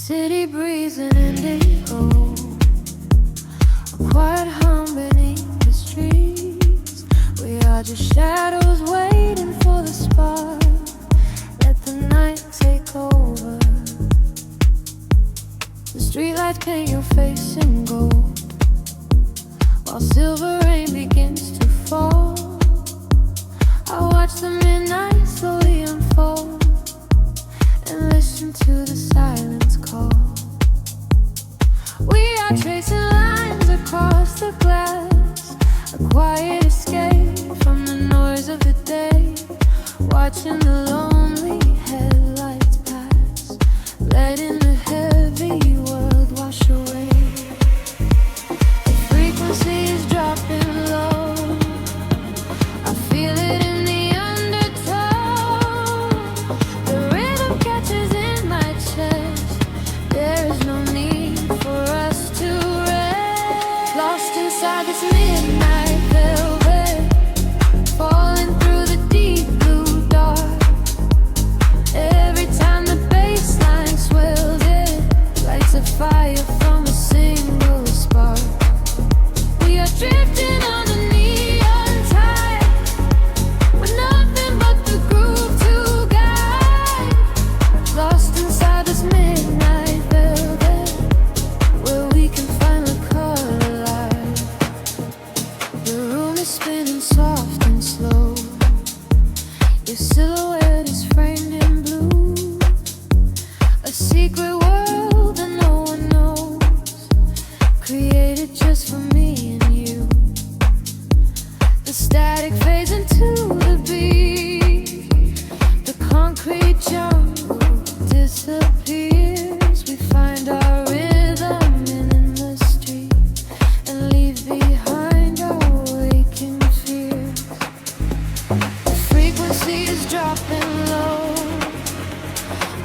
City breeze and indigo, a quiet hum beneath the streets. We are just shadows waiting for the spark. Let the night take over. The streetlights paint your face in gold, while silver rain begins to fall. I watch the midnight slowly unfold and listen to the silence call. We are tracing lines across the glass, a quiet escape from the noise of the day, watching the lonely headlights pass, letting the heavy world wash away. The frequency is dropping low, I feel it in the undertow. The rhythm catches in my chest, there is no need for us to rest. Lost inside this midnight velvet, falling through the deep blue dark. Every time the bass line swells, it lights a fire from a single spark. We are drifting on the neon tide, with nothing but the groove to guide. Lost inside this midnight velvet, where we can find the color light. The room is spinning soft and slow, your silhouette is framed in blue, a secret world that no one knows, created just for me and you. The static fades into the beat, the concrete jungle disappears. We find our rhythm in the street and leave behind our waking fears. The frequency is dropping low,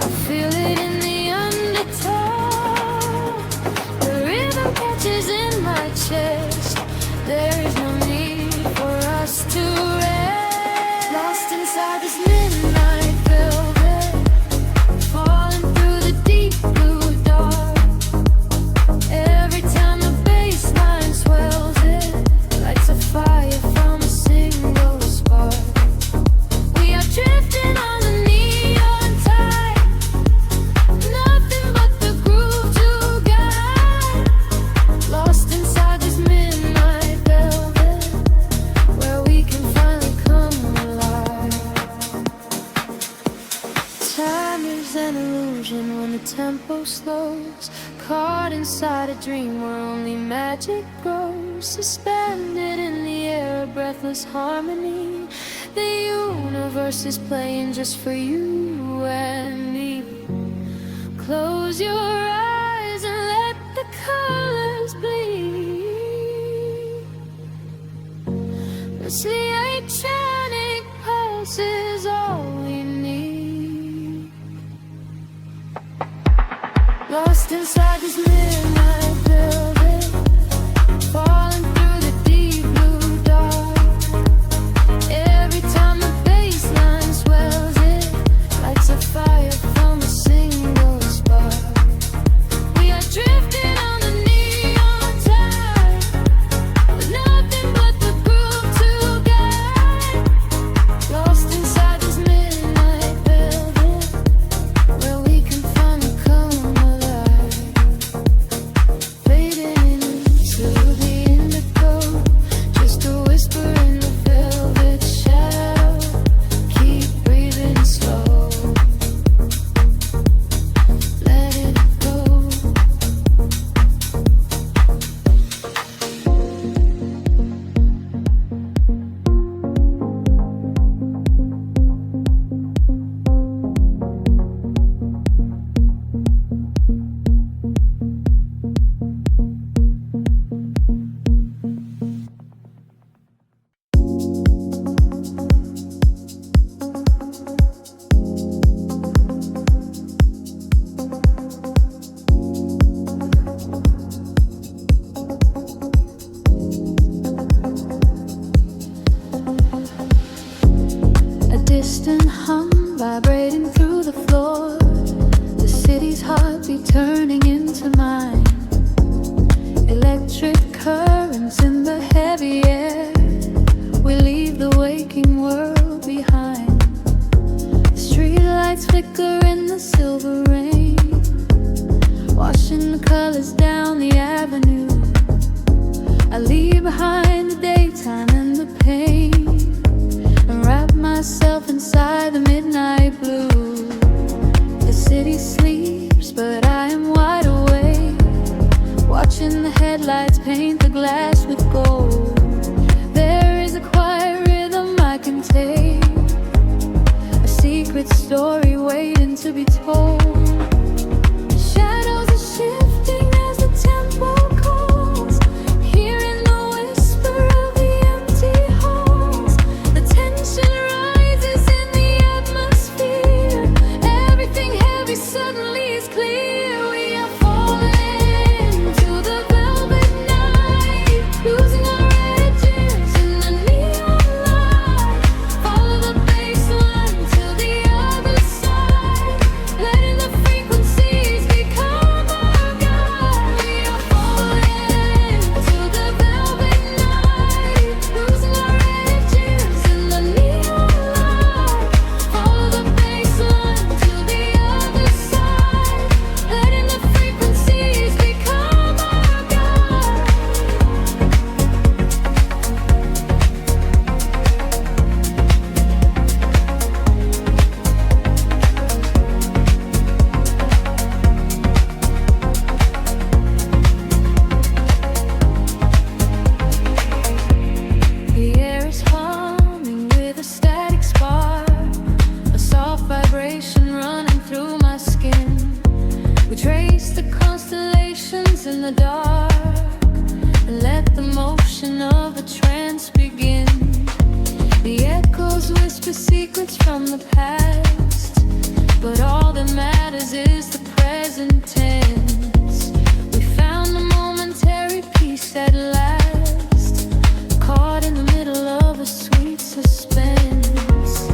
I feel it in the undertow. The rhythm catches in my chest, there is no need for us to rest. Lost inside this midnight velvet, falling through the deep blue dark. Every time the bass line swells, it lights a fire from a single spark. We are drifting on the neon tide, nothing but the groove to guide. Lost inside this midnight velvet, where we can finally come alive. Time is an illusion when the tempo slows, caught inside a dream where only magic grows. Suspended in the air, a breathless harmony. The universe is playing just for you and me. Close your eyes and let the colors bleed. It's the electronic pulse is all we need. Lost inside this midnight velvet, falling through the deep blue dark. Every time the bass line swells, it lights a fire from a single spark. We are drifting on the neon tide, with nothing but the groove to guide. Lost inside this midnight velvet, where we can finally come alive. Fading body turning into mine. Electric currents in the heavy air. We leave the waking world behind. Street lights flicker in the silver rain, washing the colors down the avenue. I leave behind the daytime and the pain, and wrap myself inside the midnight blue. The city sleeps, but I am wide awake, watching the headlights paint the glass with gold. There is a quiet rhythm I can take, a secret story waiting to be told. Shadows are shifting as the tempo calls, hearing the whisper of the empty halls. The tension rises in the atmosphere. Everything heavy suddenly is clear. We are falling to the velvet night, losing our edges in the neon light. Follow the bass line to the other side, letting the frequencies become our guide. We are falling to the velvet night, losing our edges in the neon light. Follow the bass line to the other side, letting the frequencies become our guide. The air is humming with a static spark, a soft vibration running through my skin. We trace the constellations in the dark, and let the motion of a trance begin. The echoes whisper secrets from the past, but all that matters is the present tense. We found the momentary peace at last, caught in the middle of a sweet suspense.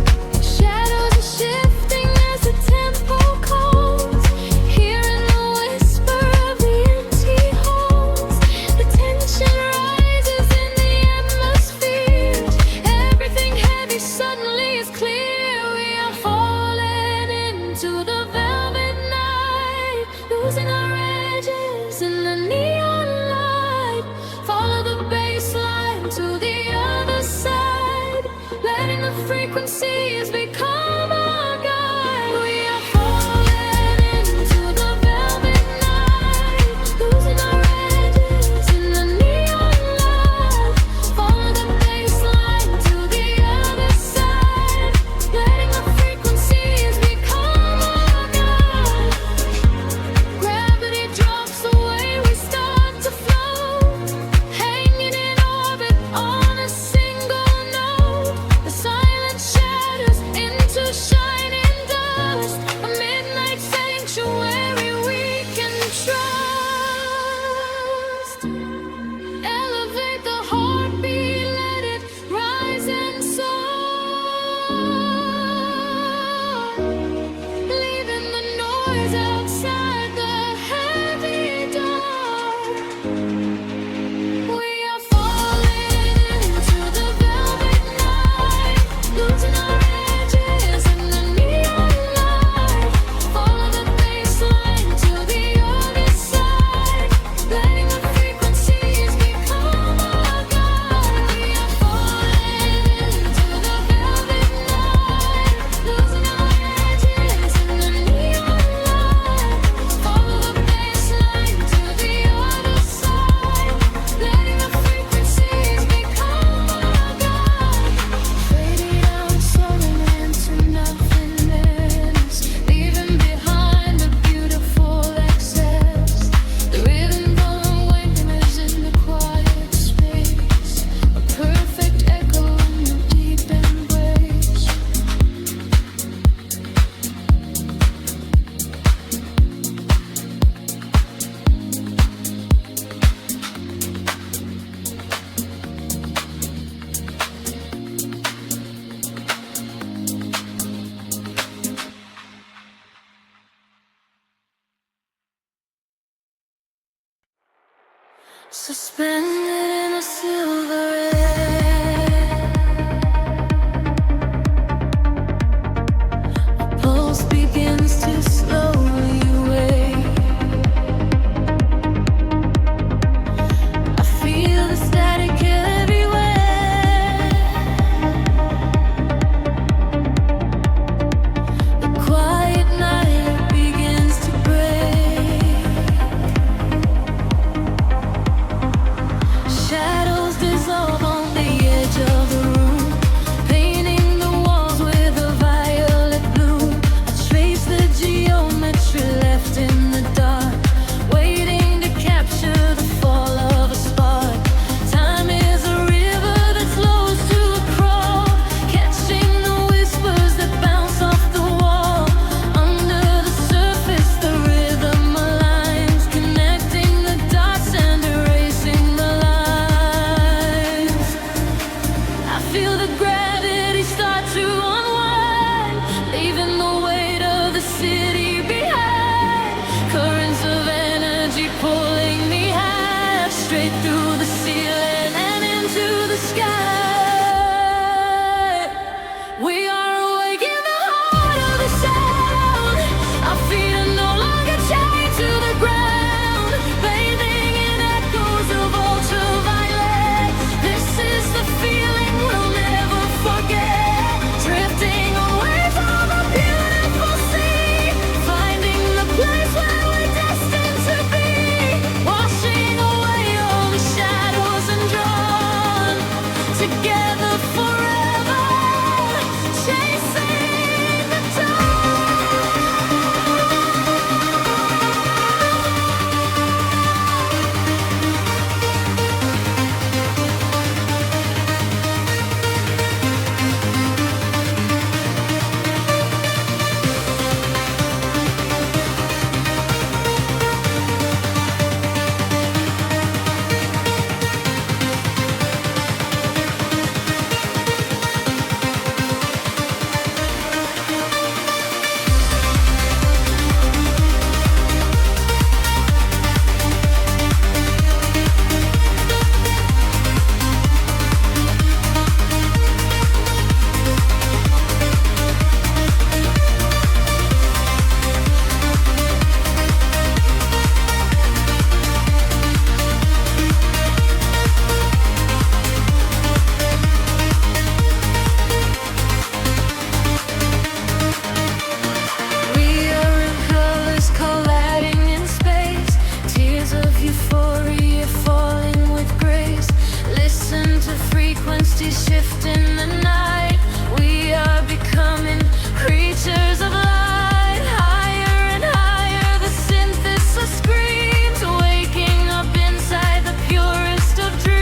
Shadows are shifting as the tempo calls, hearing the whisper of the empty halls. The tension rises in the atmosphere. Everything heavy suddenly is clear. We are falling into the velvet night, losing our edges in the neon light. Follow the bass line to the other side, letting the frequencies become our guide. We are falling into the velvet night, losing our edges in the neon light. Follow the bass line to the other side, letting the frequencies become our guide. Gravity drops away, we start to float, hanging in orbit on a single note. The silent shadow Suspended in a silver air, my pulse begins to slowly wake. I feel the static everywhere. The quiet night begins to break. Shadows dissolve on the edge of the room, painting the walls with a violet bloom. I trace the geometry left in the dark, waiting to capture the fall of a spark. Time is a river that slows to a crawl, catching the whispers that bounce off the wall. Under the surface, the rhythm aligns, connecting the dots and erasing the lines. I feel the gravity start to unwind, leaving the weight of the city behind. Currents of energy pulling me high, straight through the ceiling and into the sky. We are awake in the heart of the sound. Our feet are no longer chained to the ground, bathing in echoes of ultraviolet. This is the feeling we'll never forget. Drifting on waves of a beautiful sea, finding the place where we're destined to be. Washing away all the shadows and drawn together forever, chasing the We are in colors colliding in space, tears of euphoria falling with grace. Listen to frequencies shift in the night. We are becoming creatures of light. Higher and higher, the synthesis screams, waking up inside the purest of dreams.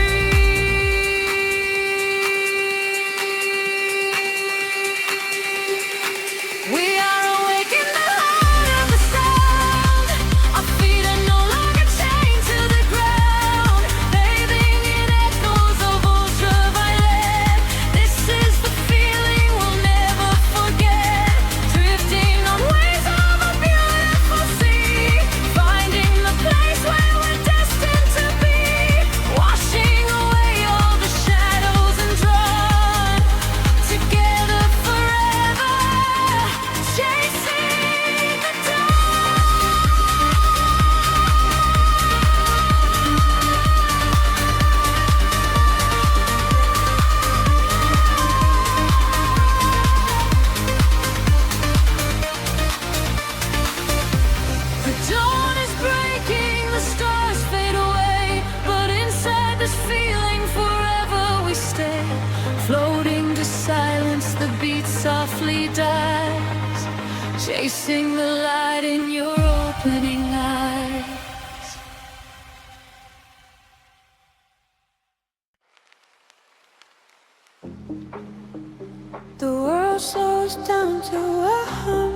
We are awake in the heart of the sound. Our feet are no longer chained to the ground, bathing in echoes of ultraviolet. This is the feeling we'll never forget. Drifting on waves of a beautiful sea, finding the place where we're destined to be. Washing away all the shadows and drawn together forever, chasing the The dawn is breaking, the stars fade away, but inside this feeling forever we stay. Floating to silence, the beat softly dies, chasing the light in your opening eyes. The world slows down to a hum.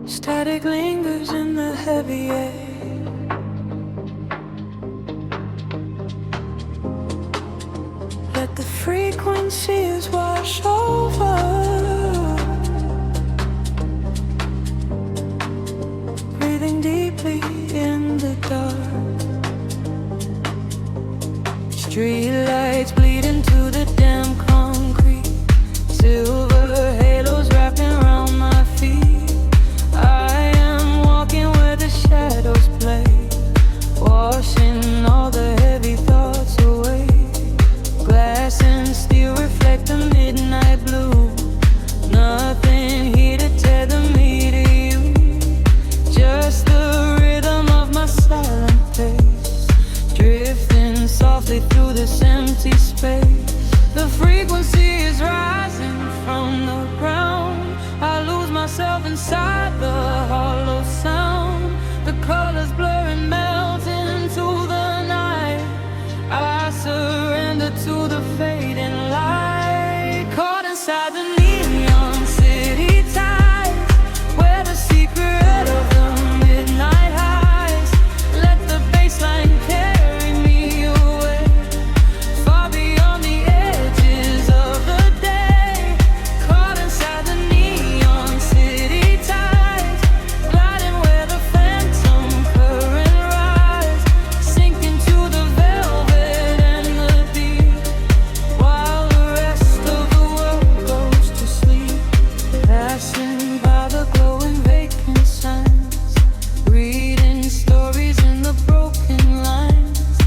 Static lingers in the heavy air. Let the frequencies wash over, breathing deep. inside the hollow sound. The colors blur and melt into the night. I surrender to the fading light. Caught inside the neon city tides, where the secret of the midnight highs. Let the bassline carry me away, far beyond the edges of the day. Caught inside the neon city tides, gliding where the phantom current rise, sinking to the velvet and the deep, while the rest of the world goes to sleep. Passing by the glowing vacant signs, reading stories in the broken lines.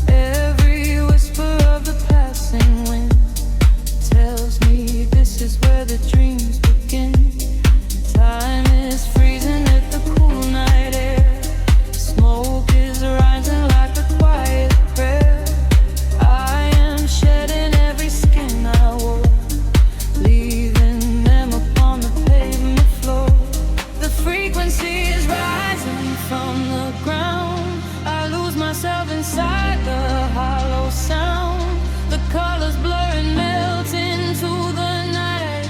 Every whisper of the passing wind tells me this is where the dreams begin. Time is freezing at the cool night air. Smoke is rising like a quiet prayer. I am shedding every skin I wore, leaving them upon the pavement floor. The frequency is rising from the ground. I lose myself inside the hollow sound. The colors blur and melt into the night.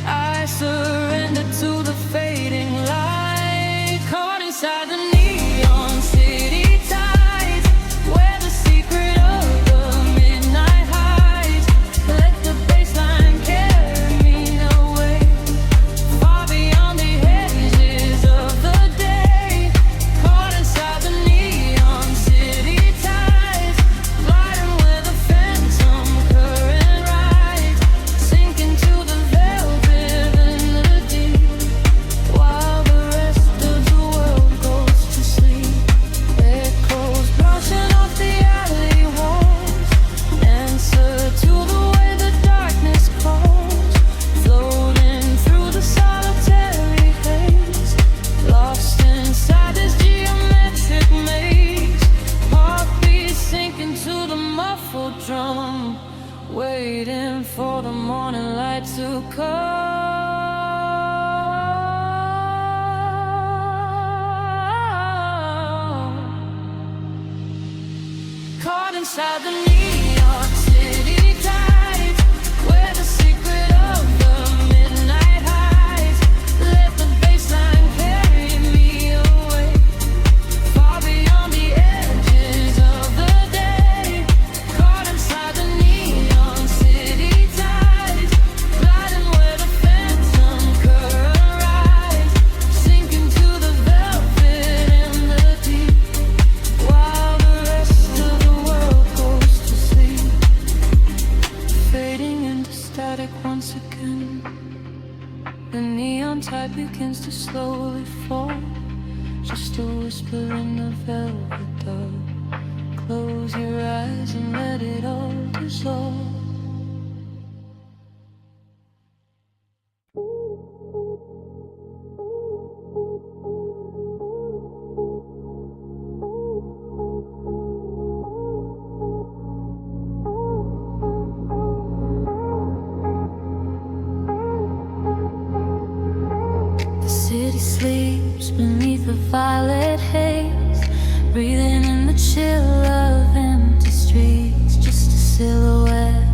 I surrender to the fading light. Caught inside the neon city tides, where the secret of the midnight hides. Let the bassline carry me away, far beyond the edges of the day. Caught inside the neon city tides, gliding where the phantom current rides, sinking to the velvet and the deep, while the rest of the world goes to sleep. Echoes brushing off the alley walls, answer to the way the darkness calls, floating through the solitary haze, lost inside this geometric maze. Heartbeats sinking to the muffled drum, waiting for the morning light to come. Caught inside the neon city tides, where the secret of the midnight hides. Let the bassline carry me away, far beyond the edges of the day. Caught inside the neon city tides, gliding where the phantom current rise, sinking to the velvet and the deep, while the rest of the world goes to sleep. Fading into static once again, the neon tide begins to slowly fall. Just a whisper in the velvet dark. Close your eyes and let it all dissolve. The city sleeps beneath a violet haze, breathing in the chill of empty streets. Just a silhouette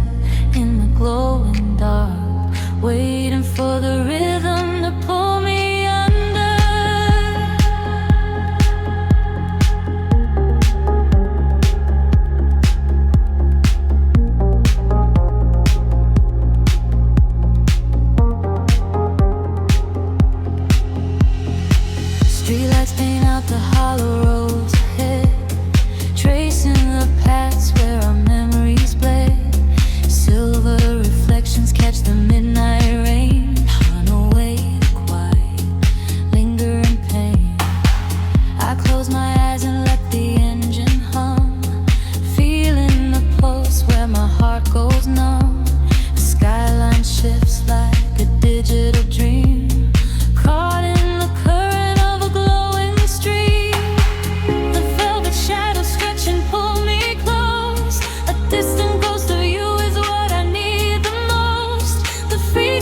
in the glowing dark, waiting for the rhythm to pull me under. Streetlights paint out the hollow roads ahead, tracing the paths where our memories bled. Silver reflections catch the midnight rain, run away the quiet, lingering pain. I close my eyes and let the engine hum, feeling the pulse where my heart goes numb. The skyline shifts like a digital dream, caught in the current of a glowing stream. The velvet shadows stretch and pull me close. A distant ghost of you is what I need the most. The free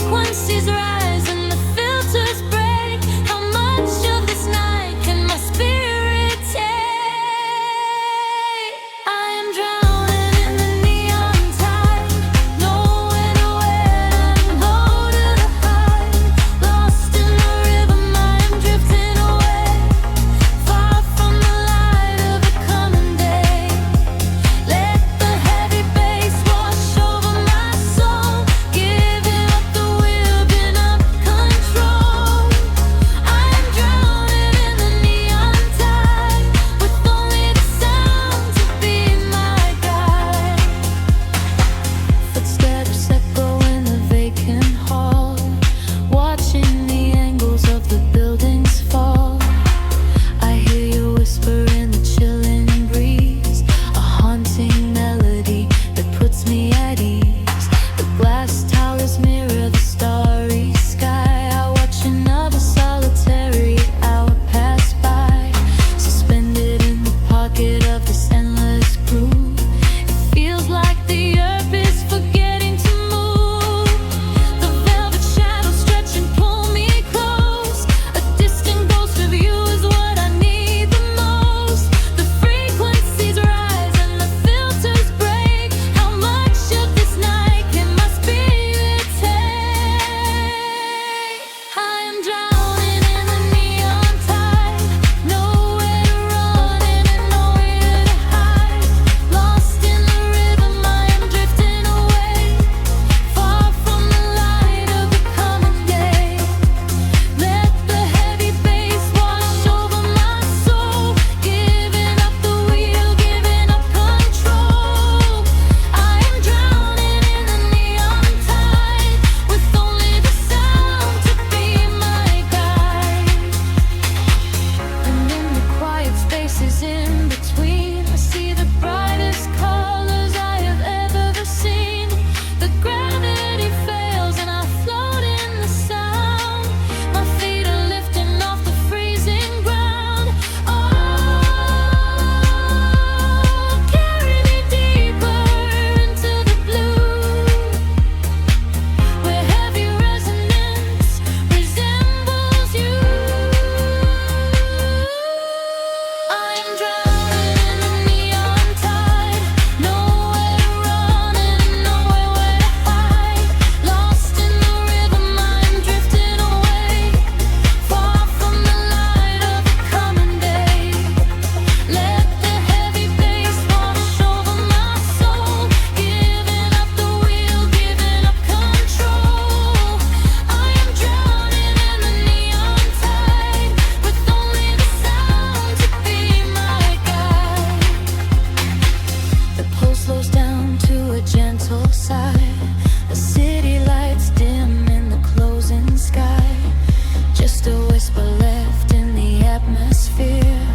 just a whisper left in the atmosphere.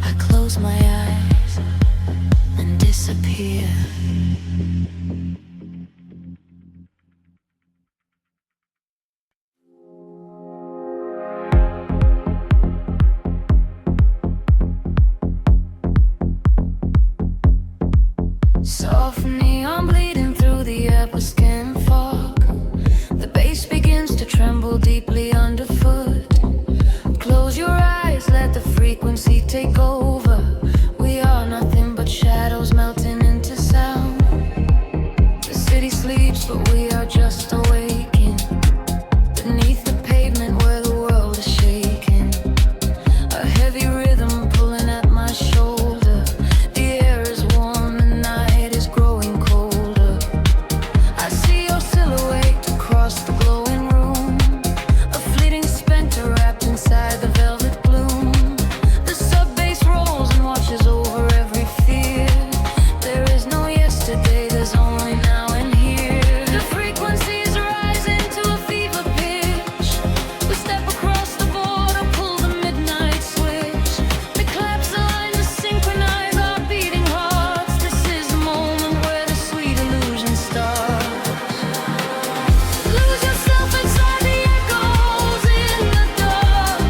I close my eyes and disappear. Soft neon bleeding through the upper skin fog. The bass begins to tremble deeply underfoot. Close your eyes, let the frequency take over. We are nothing but shadows melting into sound. The city sleeps, but we are just awaking. Beneath the pavement where the world is shaking. A heavy rhythm pulling at my shoulder. The air is warm, the night is growing colder. I see your silhouette across the glowing room. A fleeting specter wrapped inside the velvet gloom. The sub-bass rolls and watches over every fear. There is no yesterday, there's only now and here. The frequencies rising to a fever pitch. We step across the border, pull the midnight switch. The claps align to synchronize our beating hearts. This is the moment where the sweet illusion starts. Lose yourself inside the echoes in the dark.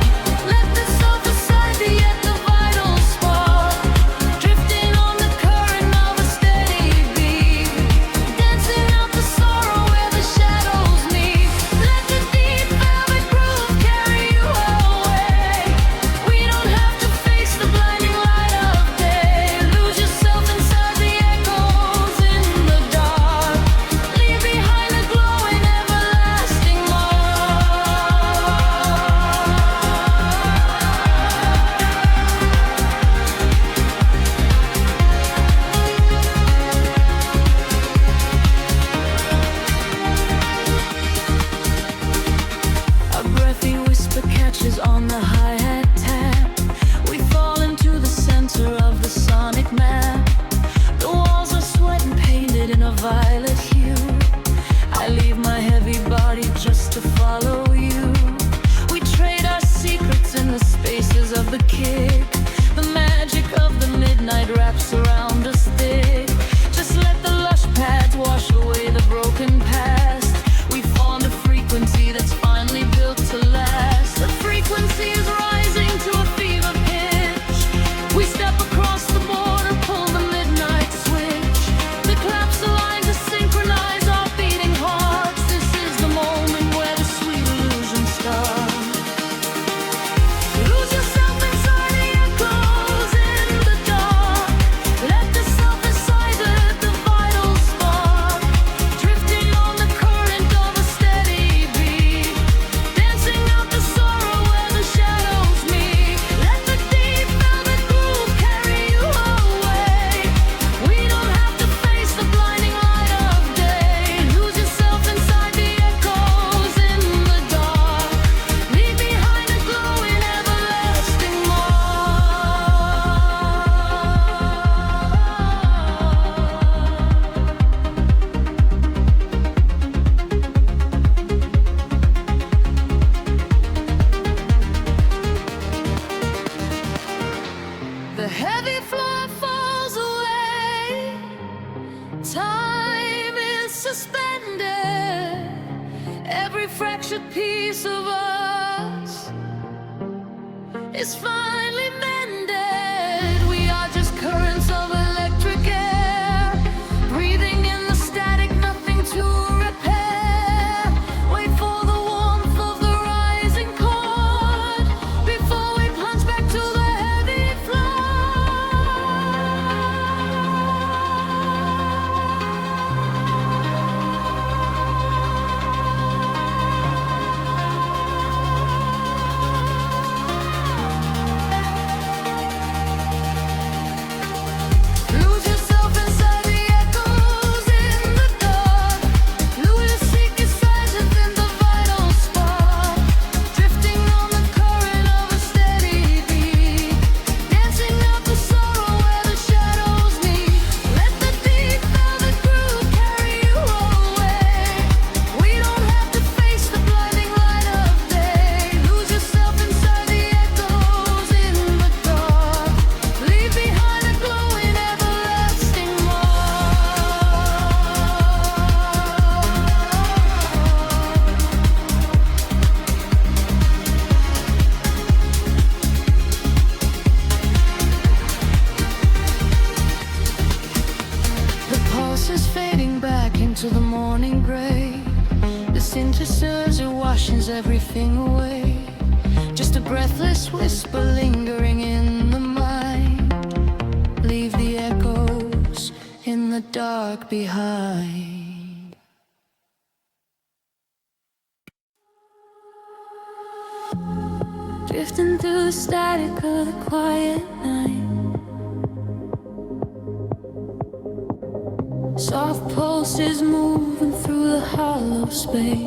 Let the soft aside be at the vital spark. Drifting on the current of a steady beat. Dancing out the sorrow where the shadows meet. Let the deep velvet groove carry you away. We don't have to face the blinding light of day. Lose yourself inside the echoes in the dark. Leave behind a glowing everlasting A breathy whisper catches on the hi-hat tap. We fall into the center of the sonic map. The walls are sweat and painted in a violet hue. I leave my heavy body just to follow you. We trade our secrets in the spaces of the kick. The magic of the midnight wraps around us thick. Just let the lush pads wash away the broken past. We formed a frequency that's finally built to last. The frequency is rising to a fever pitch. We step across the border, pull the midnight switch. The claps align to synchronize our beating hearts. This is the moment where the sweet illusion starts. Lose yourself inside the echoes in the dark. Let the self inside the vital spark. Drifting on the current of a steady beat. Dancing out the sorrow where the shadows meet. Let the deep velvet groove carry you away. We don't have to face the blinding light of day. Lose yourself inside the echoes in the dark. Leave behind a glowing everlasting mark. The heavy floor falls away. Time is suspended. Every fractured piece of us is finally mended. We are just currents of electric air, breathing in the static, nothing to repair. Wait for the warmth of the rising chord before we plunge back to the heavy floor. washes everything away. Just a breathless whisper lingering in the mind. Leave the echoes in the dark behind. Drifting through the static of the quiet night. Soft pulses moving through the hollow space.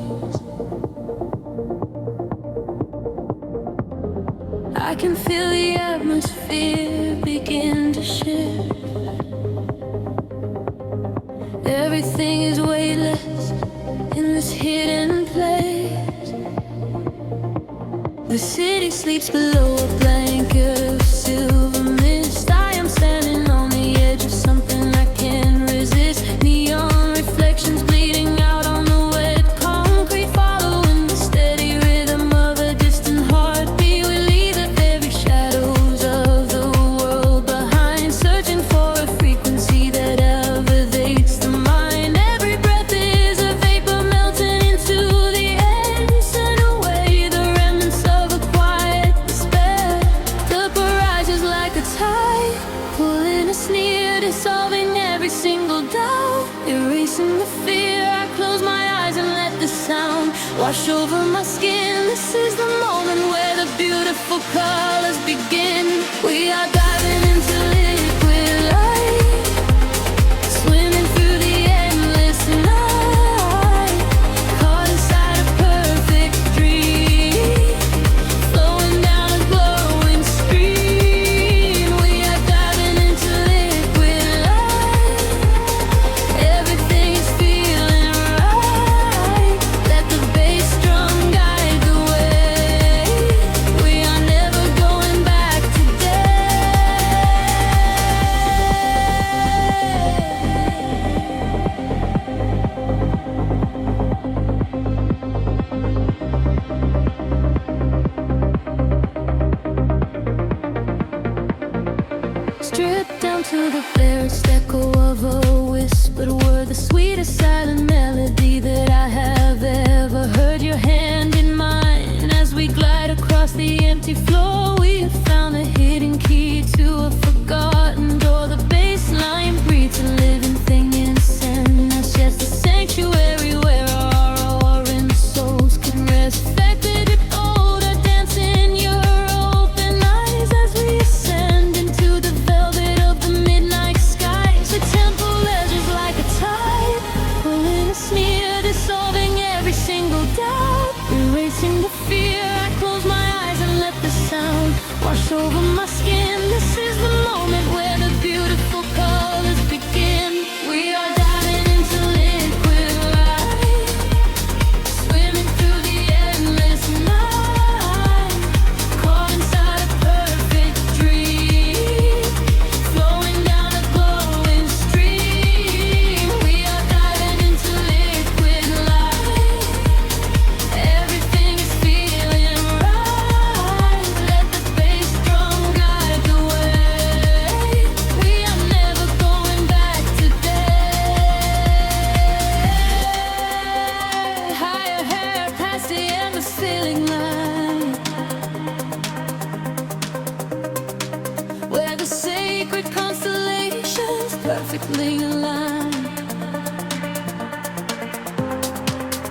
I can feel the atmosphere begin to shift. Everything is weightless in this hidden place. The city sleeps below a blanket of silver mist. I am standing on the edge of something I can't resist. Neon reflections bleeding out on the wet concrete, following the steady rhythm of a distant heartbeat. We leave the very shadows of the world behind, searching for a frequency that elevates the mind. Every breath is a vapor melting into the air, send away the remnants of a quiet despair. The barrage is like a tide, pulling us near, dissolving every single doubt, erasing the fear. I close my eyes and let the sound wash over my skin. This is the moment where the beautiful colors begin. We are diving into liquid light, swimming through the endless night, caught inside a perfect dream, flowing down a glowing stream. We are diving into liquid light, everything is feeling right. Let the bass drum guide the way. We are never going back today. Stripped down to the barest echo of a whispered word, the sweetest silent melody that I have ever heard. Your hand in mine as we glide across the empty floor. We have found the hidden key to a forgotten door. The bass line breathes a living thing inside us. Yes, the sanctuary where our roaring souls can rest. Affected old, I dance in your open eyes as we ascend into the velvet of the midnight skies. The temple ledges like a tide, pulling us near, dissolving every single doubt, erasing the fear. I close my eyes and let the sound wash over my skin. This is the moment where the beautiful colors begin. We are diving into liquid light, swimming through the endless night, caught inside a perfect dream, flowing down a glowing stream. We are diving into liquid light, everything is feeling right. Let the bass drum guide the way. We are never going back today. Higher hair past the endless feeling line, where the sacred constellations perfectly align.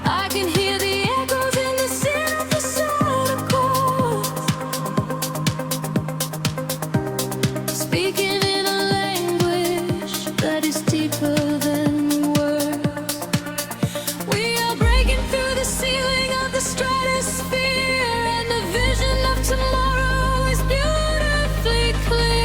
I can hear the echoes in the synth chords, speaking in a language that is deeper than words. We are breaking through the ceiling of the stratosphere, and the vision of tomorrow is beautifully clear.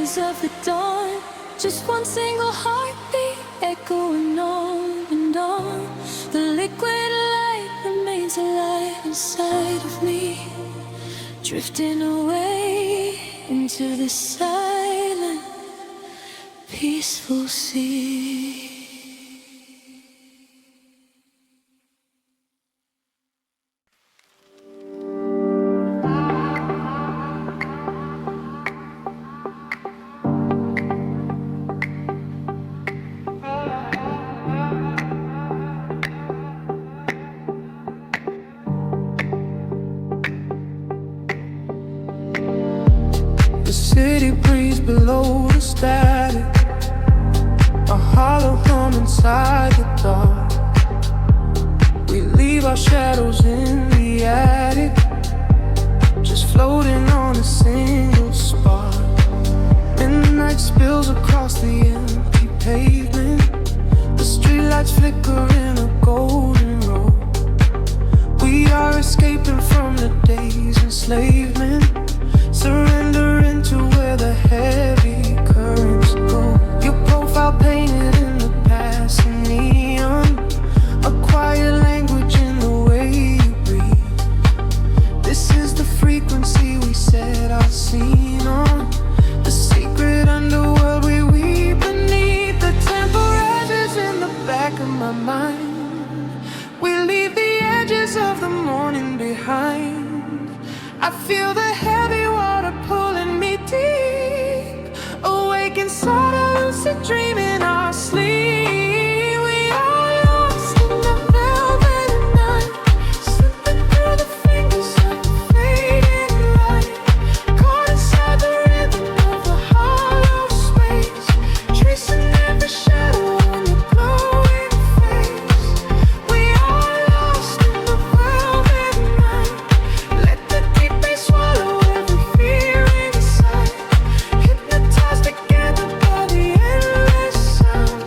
voices of the dawn. Just one single heartbeat echoing on and on. The liquid light remains alive inside of me, drifting away into the silent, peaceful sea. City breeze below the static, a hollow hum inside the dark. We leave our shadows in the attic, just floating on a single spark. Midnight spills across the empty pavement, the streetlights flicker in a golden row. We are escaping from the day's enslavement, surrendering to where the heavy currents go. Your profile painted in the passing neon, a quiet language in the way you breathe. This is the frequency we set our scene on, the secret underworld we weave beneath. The temperatures in the back of my mind, we leave the edges of the morning behind. I feel the heavy water pulling me deep, awake inside a lucid dream in our sleep. We are lost in the velvet night, slipping through the fingers of the fading light, caught inside the rhythm of the hollow space, tracing every shadow on your glowing face. We are lost in the velvet night, let the deep bass swallow every fear inside, hypnotized together by the endless sound.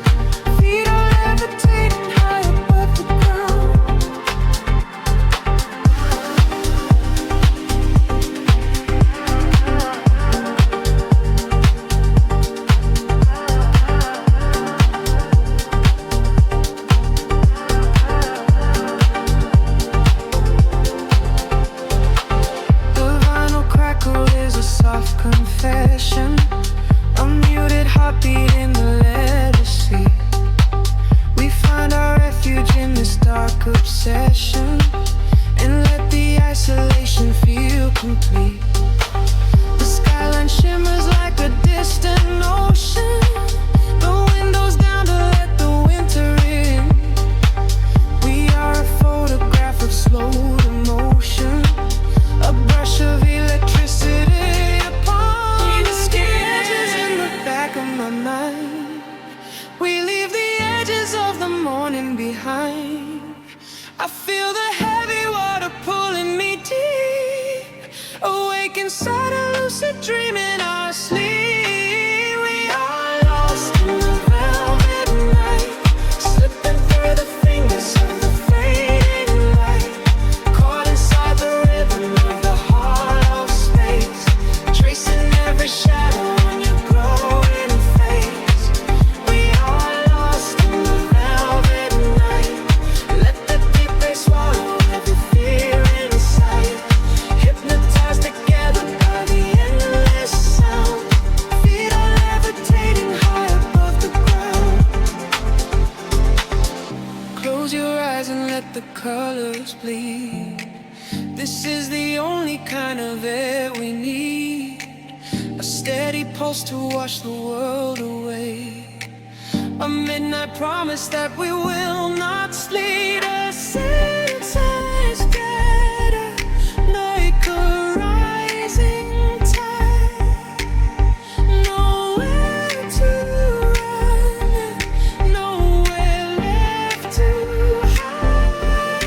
Feet are levitating high above the ground. The vinyl crackle is a soft confession, a muted heartbeat in the leather seat. We find our refuge in this dark obsession, and let the isolation feel complete. The skyline shimmers like a distant ocean, the windows down to let the winter in. We are a photograph of slow emotion, a brush of electricity upon the skin. Edges in the back of my mind, we leave the edges of the morning behind. I feel the heavy water pulling me deep, awake inside a lucid dream in our sleep. We are lost in the velvet night, slipping through the fingers of the fading light, caught inside the rhythm of the hollow space, tracing every shadow on your glowing face. We are lost in the velvet night, let the deep bass swallow every fear inside, hypnotized together by the endless sound. Feet are levitating high above the ground. Close your eyes and let the colors bleed. This is the only kind of air we need, a steady pulse to wash the world away, a midnight promise that we will not sleep. A sense gather like a rising tide, nowhere to run, nowhere left to hide.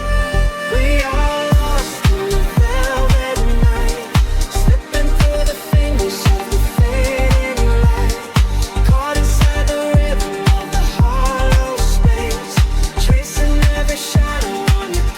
We are lost in the velvet night, slipping through the fingers of the fading light, caught inside the rhythm of the hollow space, tracing every shadow on your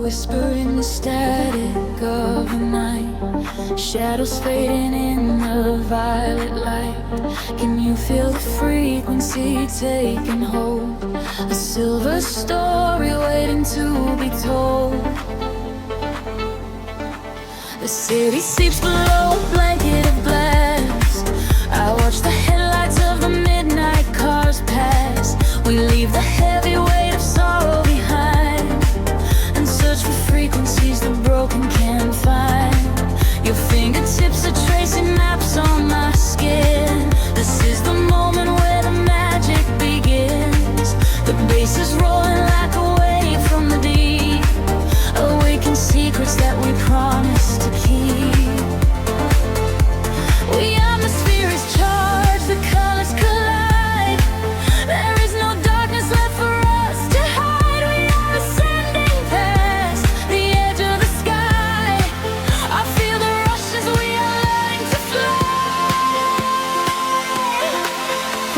whisper in the static of the night, shadows fading in the violet light. Can you feel the frequency taking hold? A silver story waiting to be told. The city sleeps below a blanket of glass. I watch the headlights of the midnight cars pass. We leave the heavy weight of sorrow behind and search for frequencies the broken can't find. Your fingertips are tracing maps on my skin. This is the moment where the magic begins. The bass is rolling like a wave from the deep, awaken secrets that we promised to keep. We atmosphere is charged, the colors collide. There is no darkness left for us to hide. We are ascending past the edge of the sky. I feel the rush as we are learning to fly.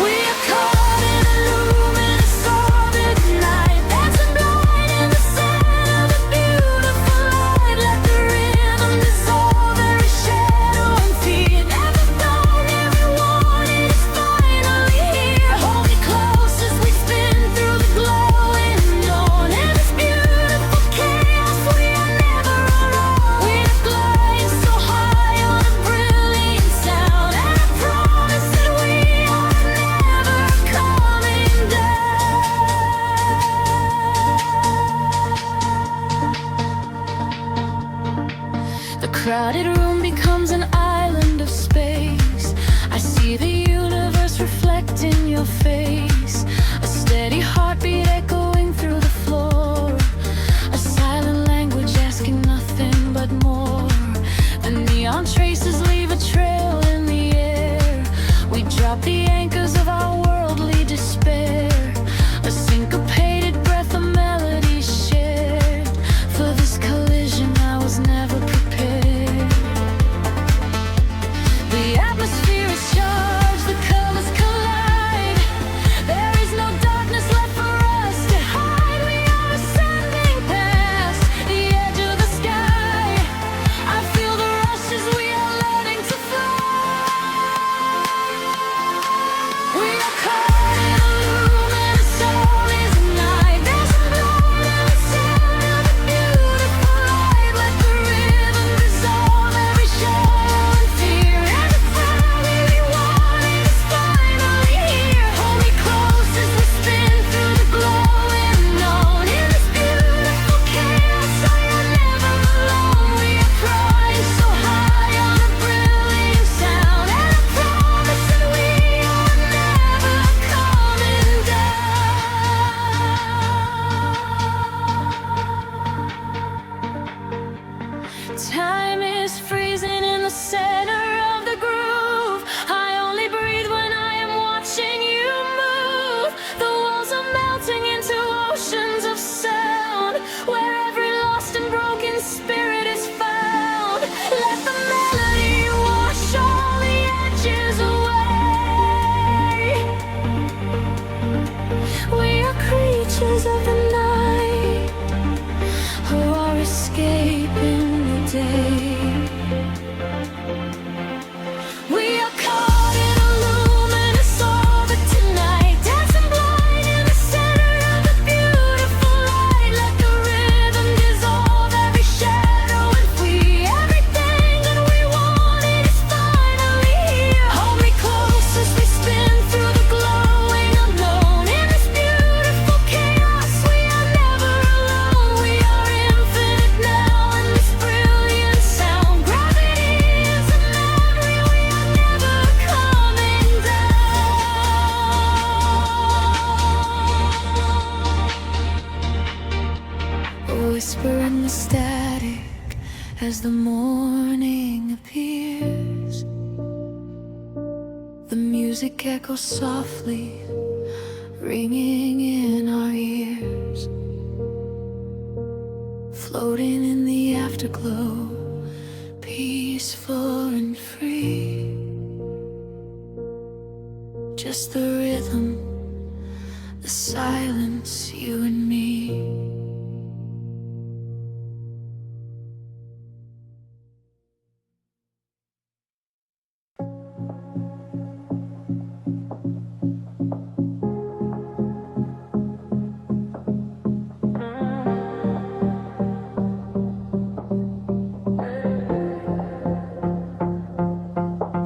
We are caught in a luminous orbit night, dancing blind in the center of a beautiful light. Let the rhythm dissolve every shadow and fear. Never known, never wanted, it's finally here. Hold me close as we spin through the glowing dawn. In this beautiful chaos, we are never alone. We are gliding so high on a brilliant sound, and I promise that we are never coming down. The crowded room becomes an island of space. I see the universe reflecting your face. A steady heartbeat echoing through the floor. A silent language asking nothing but more. The neon traces leave a trail in the air. We drop the anchors of our worldly despair. A syncopated breath of melodies shared. For this collision I was never prepared. The atmosphere is charged, the colors collide. There is no darkness left for us to hide. We are ascending past the edge of the sky. I feel the rush as we are learning to fly. We are caught in a luminous orbit night, dancing blind in the center of a beautiful light. Let the rhythm dissolve every shadow and fear. Everything we wanted is finally here. Hold me close as we spin through the glowing dawn. In this beautiful chaos, I am never alone. We are flying so high on a brilliant sound, and I promise that we are never coming down. Time is freezing in the center of the groove. I only breathe when I am watching you move. The walls are melting into oceans of sound, where every lost and broken spirit is found. Let the melody wash all the edges away. We are creatures of the night, who are escaping the day. We are caught in a luminous orbit tonight, dancing blind in the center of a beautiful light. Let the rhythm dissolve every shadow and free. Everything that we wanted is finally here. Hold me close as we spin through the glowing unknown. In this beautiful chaos, we are never alone. We are infinite now in this brilliant sound. Gravity is a memory, we are never coming down. A whisper in the static as the morning appears. The music echoes softly, ringing in our ears. Floating in the afterglow, peaceful and free. Just the rhythm, the silence, you and me.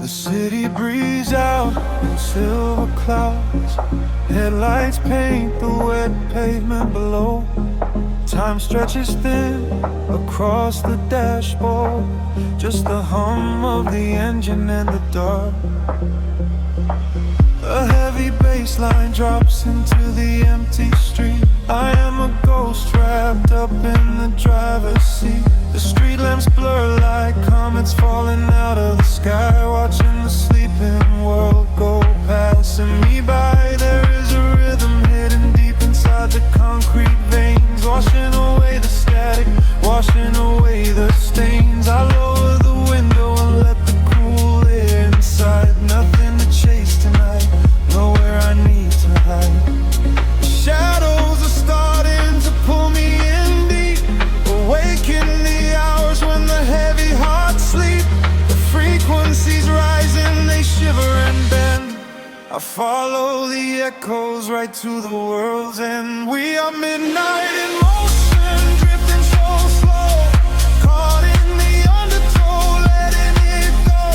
The city breathes out in silver clouds. Headlights paint the wet pavement below. Time stretches thin across the dashboard. Just the hum of the engine in the dark. A heavy bass line drops into the empty street. I am a ghost wrapped up in the driver's seat. The street lamps blur like comets falling out of the sky. Watching the sleeping world go passing me by. There is a rhythm hidden deep inside the concrete veins, washing away the static, washing away the stains. I lower the window and let the cool air inside. Nothing to chase tonight, nowhere I need to hide. Shadows are starting to pull me in deep, awaken the hours when the heavy hearts sleep. The frequencies rising, they shiver and bend. I follow the echoes right to the world's end. We are midnight in motion, drifting so slow, caught in the undertow, letting it go.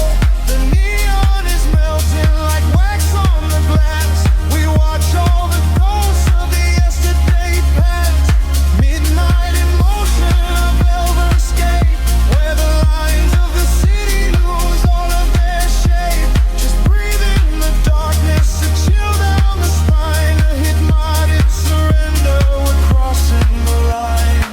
The neon is melting like wax on the glass. We watch all the ghosts of the yesterday past. Midnight in motion, a velvet escape, where the lines of the city lose all of their shape. Just breathe in the darkness, a chill down the spine, a hypnotic surrender. We're crossing the line.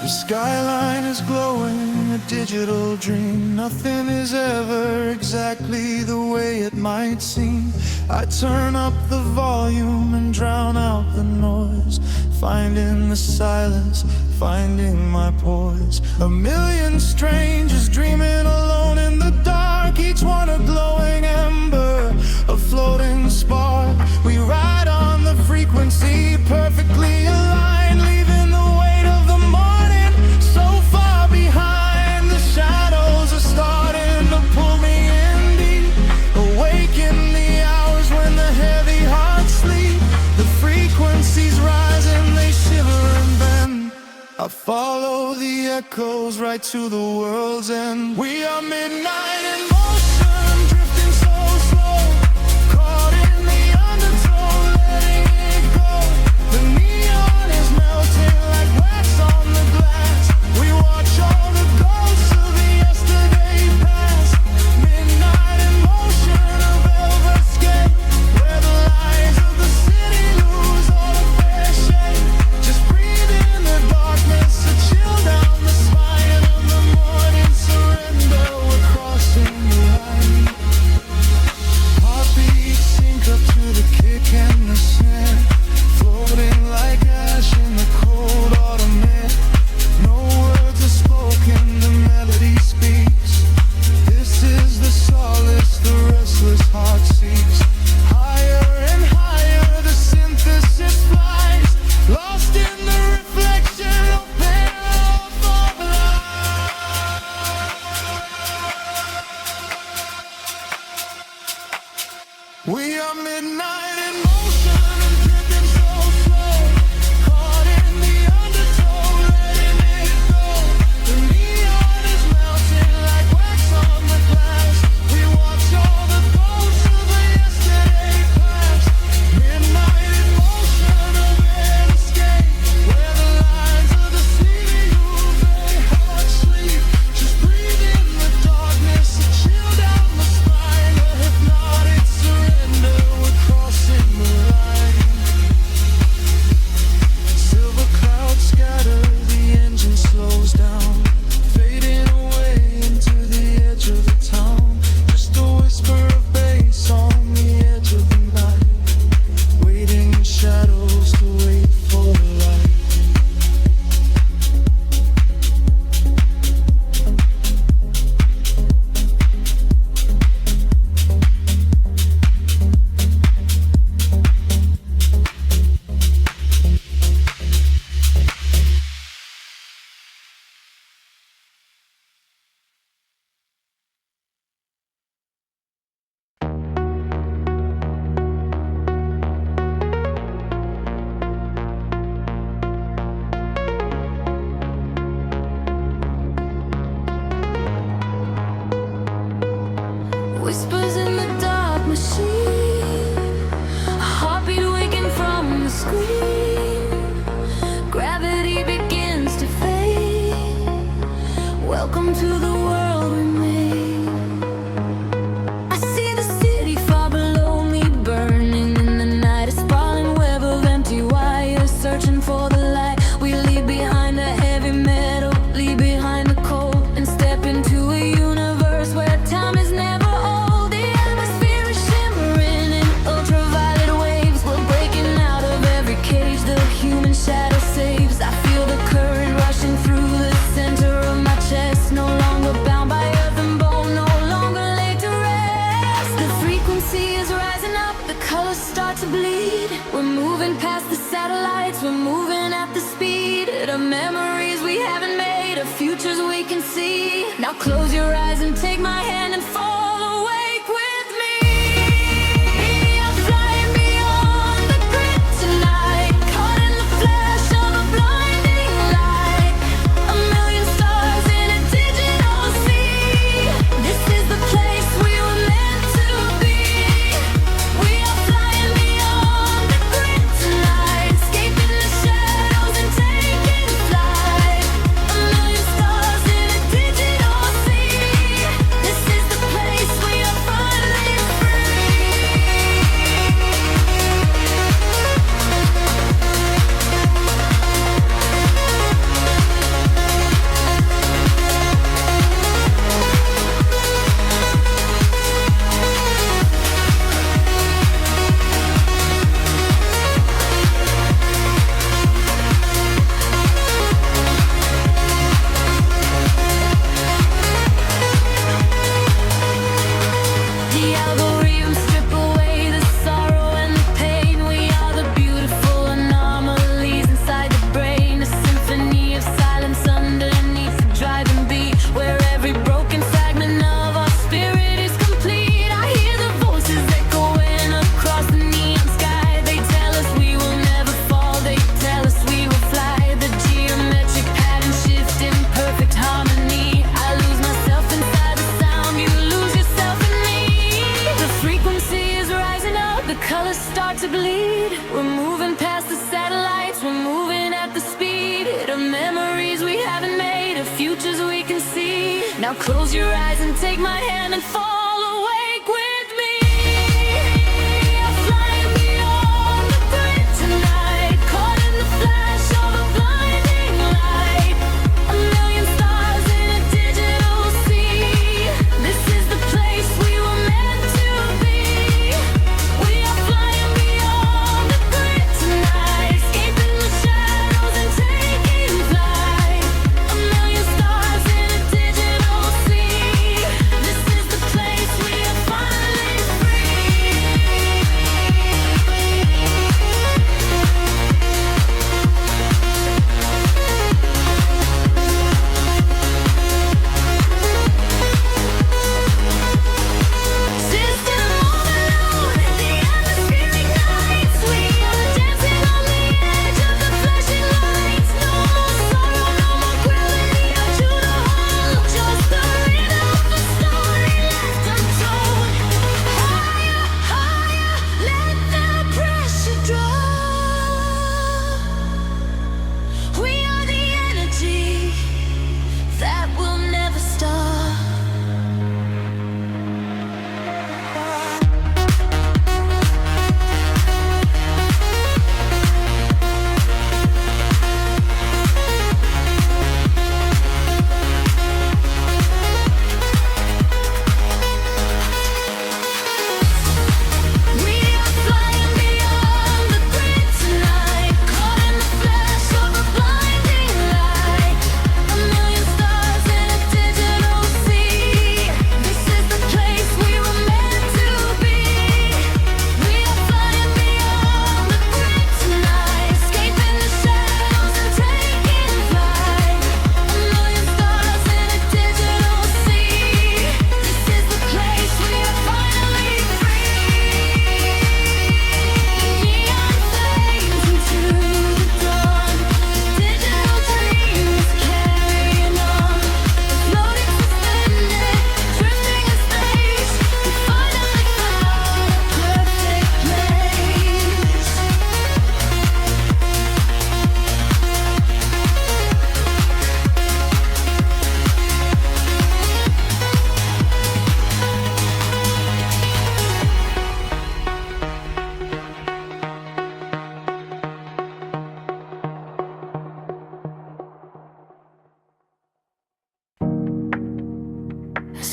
The skyline is glowing, a digital dream. Nothing is ever exactly the way it might seem. I turn up the volume and drown out the noise, finding the silence, finding my poise. A million strangers dreaming alone in the dark, each one a glowing ember, a floating spark. We ride on the frequency, perfectly aligned, leaving the weight of the morning so far behind. The shadows are starting to pull me in deep, awaken the hours when the heavy hearts sleep. The frequencies rising, they shiver and bend. I follow the echoes right to the world's end. We are midnight in motion, drifting so slow, caught in the undertow, letting it go. The neon is melting like wax on the glass. We watch all the ghosts of the yesterday past. Midnight in motion, a velvet escape, where the lines of the city lose all of their shape. Just breathe in the darkness, a chill down the spine of the morning surrender. We're crossing the Welcome to the world we made. I see the city far below me, burning in the night. A sprawling web of empty wires, searching for the light. We leave behind the heavy metal, leave behind the cold, and step into a universe where time is never old. The atmosphere is shimmering in ultraviolet waves. We're breaking out of every cage the human shadow saves. I feel the current rushing through the center of my chest. No longer bound by earth and bone, no longer laid to rest. The frequency is rising up, the colors start to bleed. We're moving past the satellites, we're moving at the speed of memories we haven't made, of futures we can see. Now close your eyes and take my hand and fall awake with me. I'm flying beyond the grid tonight, caught in the flash of a blinding light. A million stars in a digital sea. This is the place we were meant to be. We are flying beyond the grid tonight, escaping the shadows and taking flight. A million stars in a digital sea. This is the place we are finally free. The algorithms strip away the sorrow and the pain. We are the beautiful anomalies inside the brain. A symphony of silence underneath the driving beat, where every broken fragment of our spirit is complete. I hear the voices echoing across the neon sky. They tell us we will never fall, they tell us we will fly. The geometric pattern shift in perfect harmony. I lose myself inside the sound, you lose yourself in me. The frequency is rising up, the colors start to bleed. We're moving past the satellites, we're moving at the speed of memories we haven't made, of futures we can see. Now close your eyes and take my hand and fall awake with me. I'm flying beyond the grid tonight, caught in the flash of a blinding light. A million stars in a digital sea. This is the place we were meant to be. We are flying beyond the grid tonight, escaping the shadows and taking flight. A million stars in a digital sea. This is the place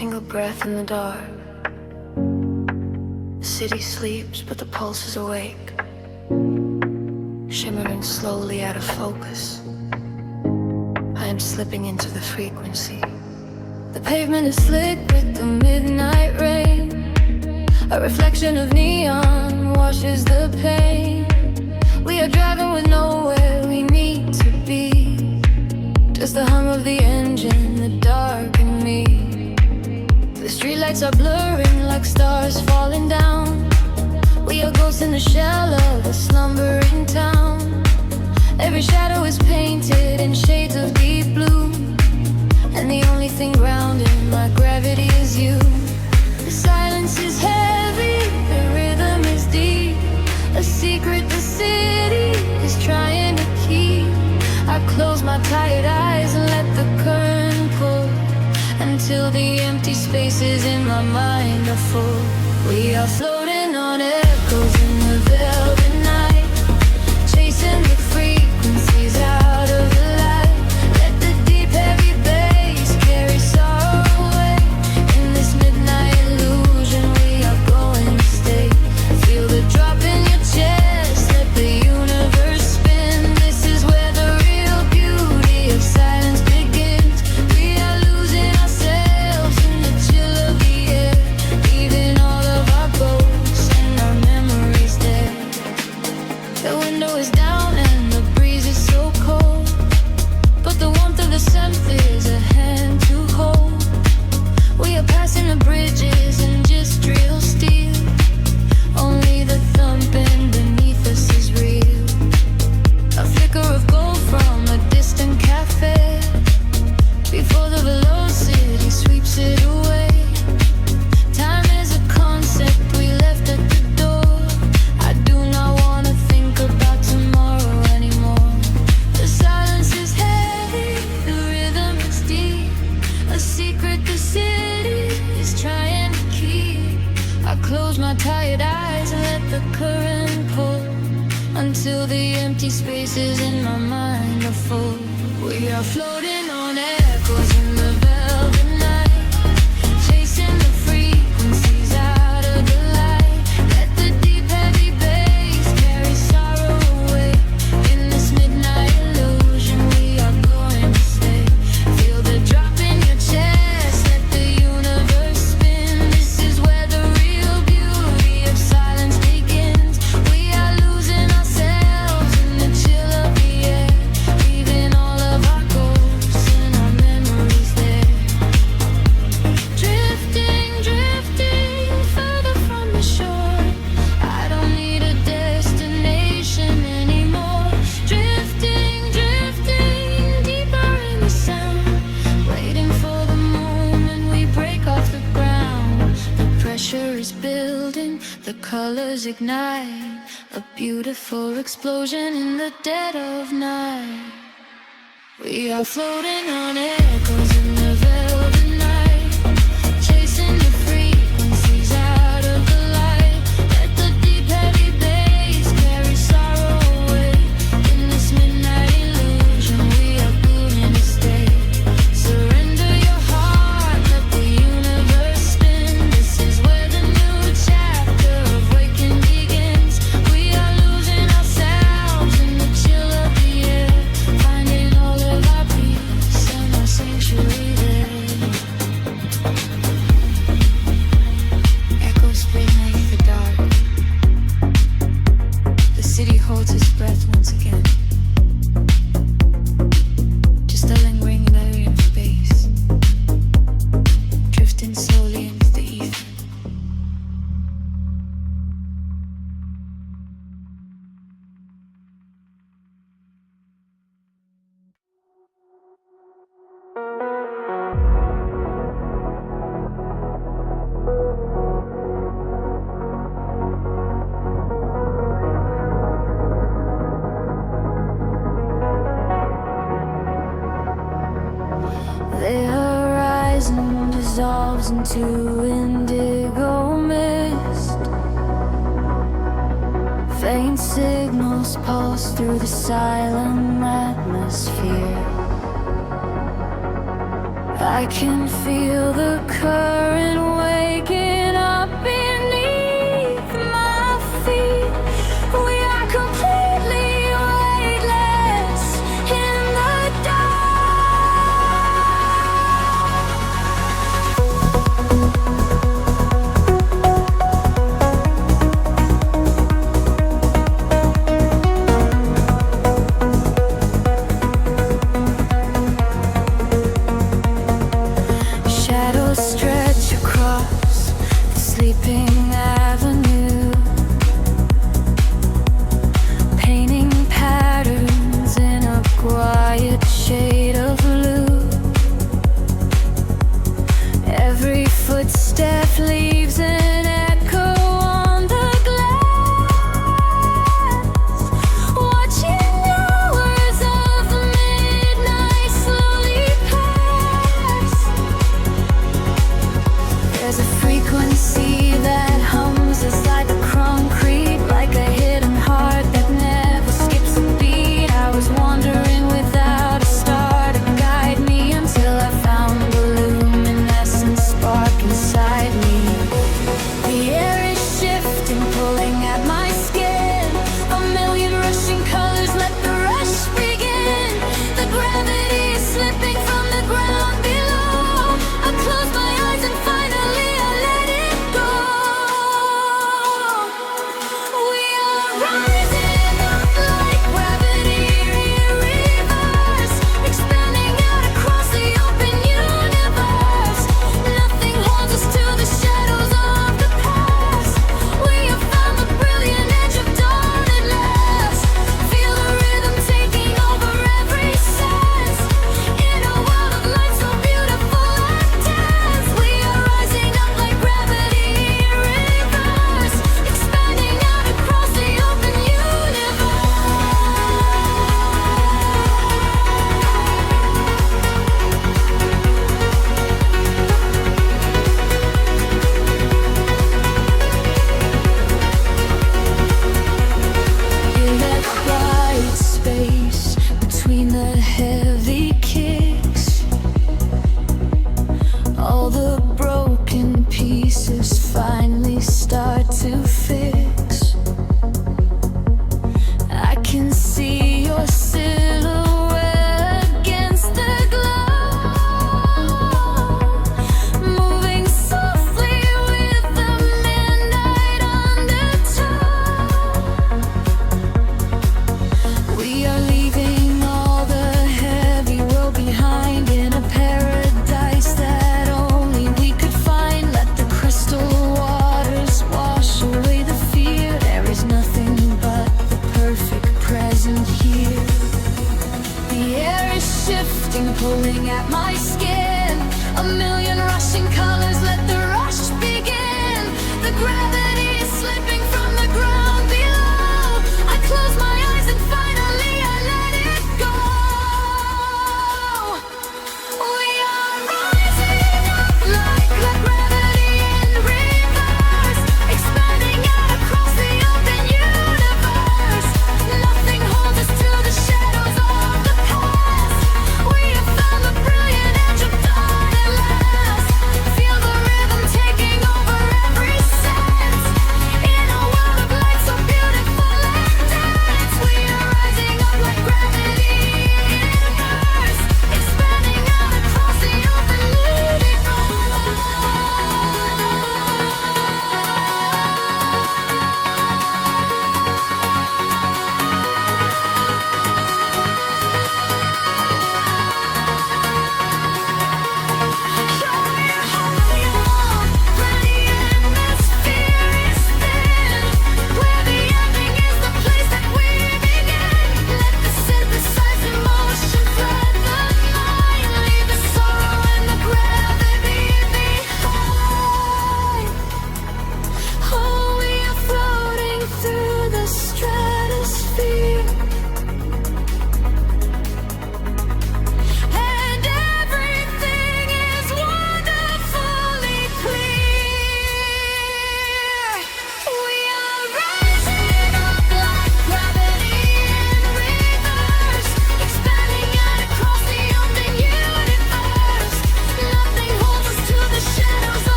single breath in the dark. The city sleeps, but the pulse is awake, shimmering slowly out of focus. I am slipping into the frequency. The pavement is slick with the midnight rain. A reflection of neon washes the pain. We are driving with nowhere we need to be. Just the hum of the engine, the dark and me. The streetlights are blurring like stars falling down. We are ghosts in the shell of a slumbering town. Every shadow is painted in shades of deep blue, and the only thing grounding my gravity is you. The silence is heavy, the rhythm is deep. A secret the city is trying to keep. I close my tired eyes and let the current pull, until the empty spaces in my mind are full. We are floating on echoes in the velvet night, chasing the frequencies out of the light. Let the deep heavy bass carry sorrow away. In this midnight illusion we are going to stay. Feel the drop in your chest, let the universe spin. This is where the real beauty of silence begins. We are losing ourselves in the chill of the air, leaving all of our ghosts and our memories there. The window is down and the breeze is so cold, but the warmth of the synth is a hand to hold. We are passing the bridges and just drill steel. Only the thumping beneath us is real. A flicker of gold from a distant cafe, before the velocity sweeps it away. Time is a concept we left at the door. I do not want to think about tomorrow anymore. The silence is heavy, the rhythm is deep. A secret the city is trying to keep. I close my tired eyes and let the current pull, until the empty spaces in my mind are full. We are floating on echoes in the velvet night, chasing the frequencies out of the light. Let the deep heavy bass carry sorrow away. In this midnight illusion we are going to stay. Feel the drop in your chest, let the universe spin. This is where the real beauty of silence begins. We are losing ourselves in the chill of the air, leaving all of our ghosts and our memories there. Drifting, drifting further from the shore. I don't need a destination anymore. Drifting, drifting deeper in the sound, waiting for the moment we break off the ground. The pressure is building, the colors ignite, a beautiful explosion in the dead of night. We are floating on echoes in the velvet night, chasing the frequencies out of the light. Let the deep heavy bass carry sorrow away. In this midnight illusion we are going to stay. Surrender your heart, let the universe spin. This is where the new chapter of waking begins. We are losing ourselves in the chill of the air, finding all of our peace and our sanctuary there. Echoes spring like the dark. The city holds its breath once again. Just a lingering melody of space, drifting slowly into the ether. The horizon dissolves into indigo mist. Faint signals pulse through the silent atmosphere. I can feel the current waking